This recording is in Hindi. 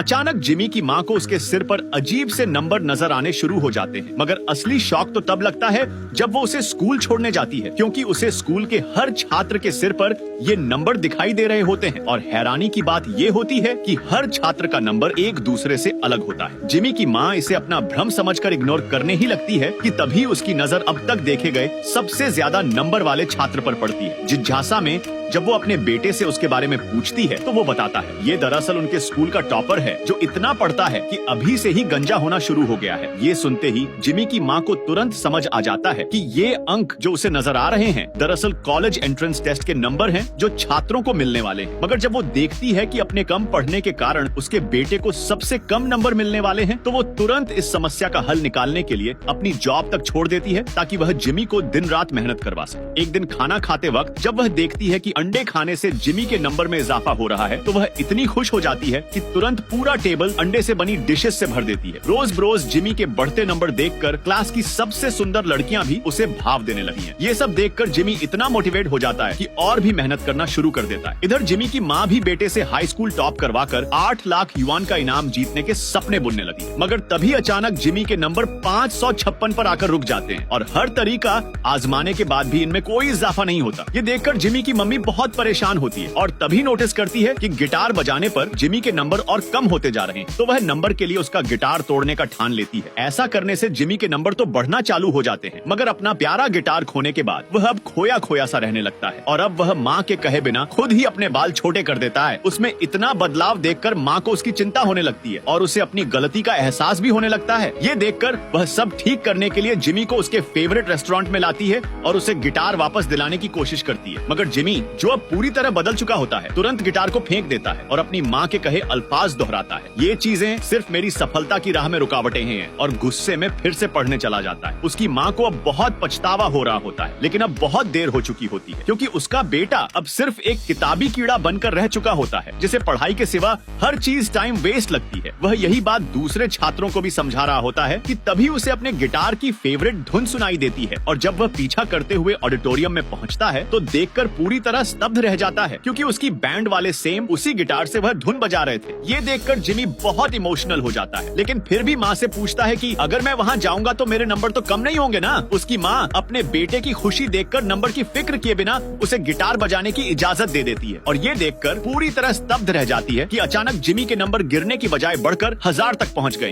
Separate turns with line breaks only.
अचानक जिमी की माँ को उसके सिर पर अजीब से नंबर नजर आने शुरू हो जाते हैं, मगर असली शौक तो तब लगता है जब वो उसे स्कूल छोड़ने जाती है, क्योंकि उसे स्कूल के हर छात्र के सिर पर ये नंबर दिखाई दे रहे होते हैं। और हैरानी की बात ये होती है कि हर छात्र का नंबर एक दूसरे से अलग होता है। जिमी की माँ इसे अपना भ्रम समझकर इग्नोर करने ही लगती है कि तभी उसकी नजर अब तक देखे गए सबसे ज्यादा नंबर वाले छात्र पर पड़ती है। जिज्ञासा में जब वो अपने बेटे से उसके बारे में पूछती है तो वो बताता है ये दरअसल उनके स्कूल का टॉपर है जो इतना पढ़ता है कि अभी से ही गंजा होना शुरू हो गया है। ये सुनते ही जिमी की माँ को तुरंत समझ आ जाता है कि ये अंक जो उसे नजर आ रहे हैं दरअसल कॉलेज एंट्रेंस टेस्ट के नंबर हैं जो छात्रों को मिलने वाले हैं। मगर जब वो देखती है कि अपने कम पढ़ने के कारण उसके बेटे को सबसे कम नंबर मिलने वाले हैं तो वो तुरंत इस समस्या का हल निकालने के लिए अपनी जॉब तक छोड़ देती है ताकि वह जिमी को दिन रात मेहनत करवा सके। एक दिन खाना खाते वक्त जब वह देखती है कि अंडे खाने से जिमी के नंबर में इजाफा हो रहा है तो वह इतनी खुश हो जाती है कि तुरंत पूरा टेबल अंडे से बनी डिशेस से भर देती है। रोज बरोज जिमी के बढ़ते नंबर देखकर क्लास की सबसे सुंदर लड़कियां भी उसे भाव देने लगी हैं। ये सब देखकर जिमी इतना मोटिवेट हो जाता है कि और भी मेहनत करना शुरू कर देता है। इधर जिमी की माँ भी बेटे से हाई स्कूल टॉप करवाकर 8 लाख युआन का इनाम जीतने के सपने बुनने लगी, मगर तभी अचानक जिमी के नंबर 556 पर आकर रुक जाते हैं और हर तरीका आजमाने के बाद भी इनमें कोई इजाफा नहीं होता। ये देखकर जिमी की मम्मी बहुत परेशान होती है और तभी नोटिस करती है कि गिटार बजाने पर जिमी के नंबर और कम होते जा रहे हैं, तो वह नंबर के लिए उसका गिटार तोड़ने का ठान लेती है। ऐसा करने से जिमी के नंबर तो बढ़ना चालू हो जाते हैं, मगर अपना प्यारा गिटार खोने के बाद वह अब खोया खोया सा रहने लगता है और अब वह माँ के कहे बिना खुद ही अपने बाल छोटे कर देता है। उसमें इतना बदलाव देखकर माँ को उसकी चिंता होने लगती है और उसे अपनी गलती का एहसास भी होने लगता है। ये देखकर वह सब ठीक करने के लिए जिमी को उसके फेवरेट रेस्टोरेंट में लाती है और उसे गिटार वापस दिलाने की कोशिश करती है, मगर जिमी जो अब पूरी तरह बदल चुका होता है तुरंत गिटार को फेंक देता है और अपनी माँ के कहे अल्फाज दोहराता है, ये चीजें सिर्फ मेरी सफलता की राह में रुकावटें हैं, और गुस्से में फिर से पढ़ने चला जाता है। उसकी माँ को अब बहुत पछतावा हो रहा होता है, लेकिन अब बहुत देर हो चुकी होती है क्योंकि उसका बेटा अब सिर्फ एक किताबी कीड़ा बनकर रह चुका होता है जिसे पढ़ाई के सिवा हर चीज टाइम वेस्ट लगती है। वह यही बात दूसरे छात्रों को भी समझा रहा होता है कि तभी उसे अपने गिटार की फेवरेट धुन सुनाई देती है और जब वह पीछा करते हुए ऑडिटोरियम में पहुंचता है तो देखकर पूरी तरह स्तब्ध रह जाता है क्योंकि उसकी बैंड वाले सेम उसी गिटार से वह धुन बजा रहे थे। ये देखकर जिमी बहुत इमोशनल हो जाता है, लेकिन फिर भी माँ से पूछता है कि अगर मैं वहाँ जाऊंगा तो मेरे नंबर तो कम नहीं होंगे ना। उसकी माँ अपने बेटे की खुशी देखकर नंबर की फिक्र किए बिना उसे गिटार बजाने की इजाजत दे देती है और ये देखकर पूरी तरह स्तब्ध रह जाती है कि अचानक जिमी के नंबर गिरने की बजाय बढ़कर 1000 तक पहुँच गए।